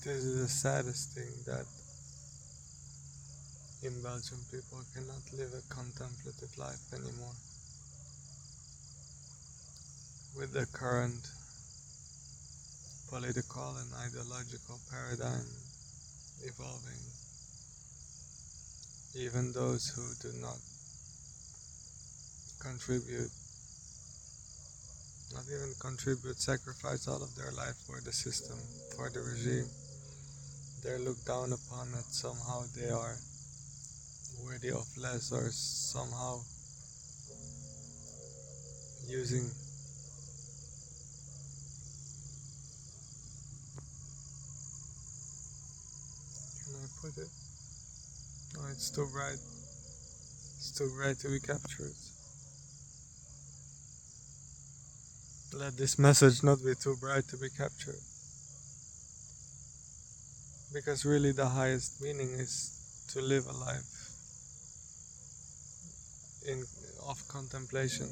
This is the saddest thing, that in Belgium people cannot live a contemplative life anymore. With the current political and ideological paradigm evolving, even those who do not contribute, not even contribute, sacrifice all of their life for the system, for the regime, they're looked down upon, that somehow they are worthy of less, or somehow using can I put it? No, it's too bright. It's too bright to be captured. Let this message not be too bright to be captured. Because really the highest meaning is to live a life of contemplation,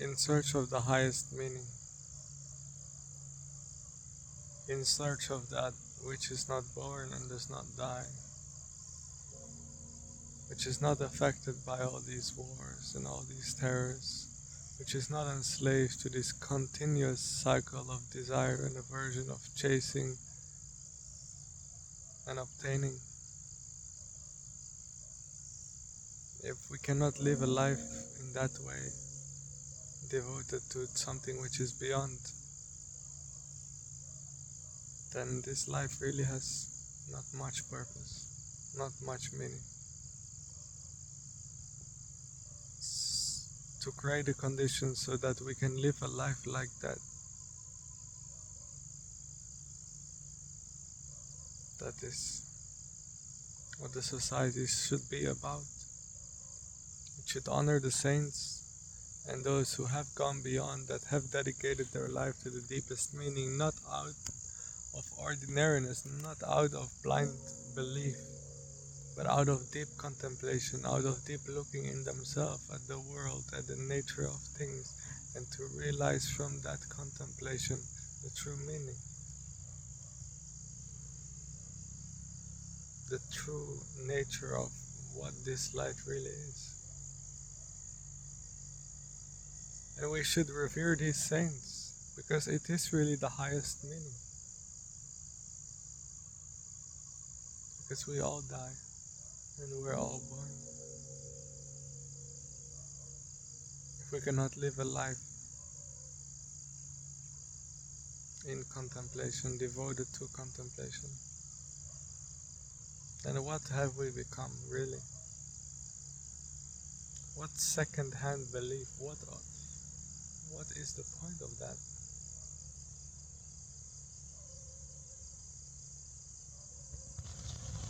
in search of the highest meaning, in search of that which is not born and does not die, which is not affected by all these wars and all these terrors, which is not enslaved to this continuous cycle of desire and aversion, of chasing and obtaining. If we cannot live a life in that way, devoted to something which is beyond, then this life really has not much purpose, not much meaning. To create the conditions so that we can live a life like that, that is what the society should be about. It should honor the saints and those who have gone beyond, that have dedicated their life to the deepest meaning, not out of ordinariness, not out of blind belief, but out of deep contemplation, out of deep looking in themselves at the world, at the nature of things, and to realize from that contemplation the true meaning, the true nature of what this life really is. And we should revere these saints, because it is really the highest meaning. Because we all die, and we're all born. If we cannot live a life in contemplation, devoted to contemplation, then what have we become, really? What second-hand belief? What is the point of that?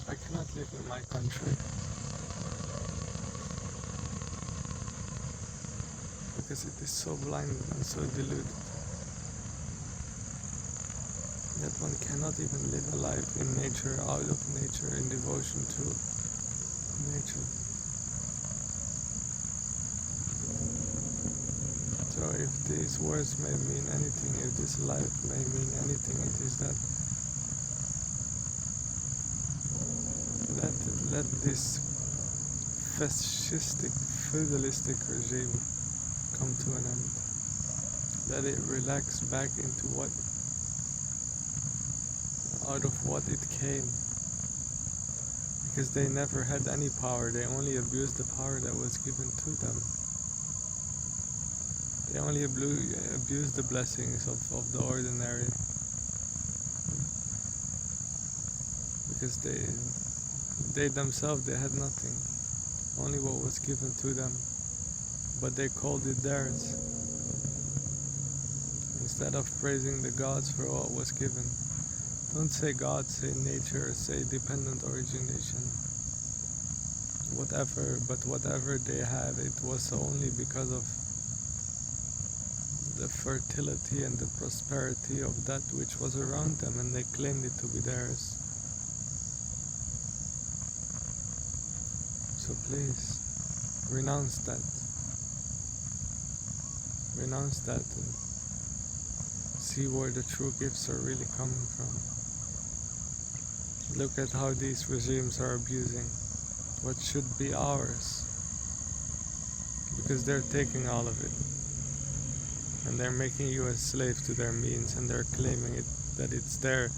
I cannot live in my country because it is so blind and so deluded that one cannot even live a life in nature, out of nature, in devotion to nature. So if these words may mean anything, if this life may mean anything, it is that let this fascistic, feudalistic regime come to an end. Let it relax back into out of what it came. Because they never had any power, they only abused the power that was given to them. They only abused the blessings of the ordinary. Because they themselves, they had nothing. Only what was given to them. But they called it theirs. Instead of praising the gods for what was given. Don't say God, say nature, say dependent origination. Whatever they had, it was only because of the fertility and the prosperity of that which was around them, and they claimed it to be theirs. So please, renounce that. Renounce that and see where the true gifts are really coming from. Look at how these regimes are abusing what should be ours, because they're taking all of it, and they're making you a slave to their means, and they're claiming that it's their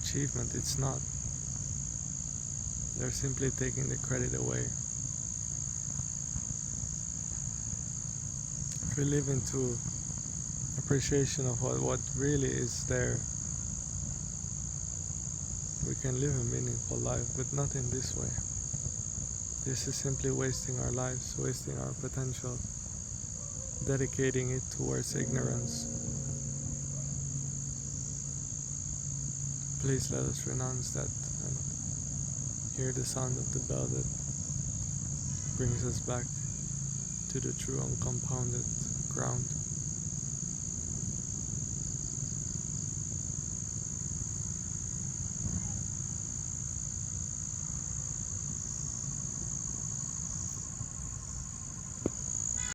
achievement. It's not. They're simply taking the credit away. If we live into appreciation of what really is there, we can live a meaningful life, but not in this way. This is simply wasting our lives, wasting our potential, dedicating it towards ignorance. Please let us renounce that and hear the sound of the bell that brings us back to the true uncompounded ground.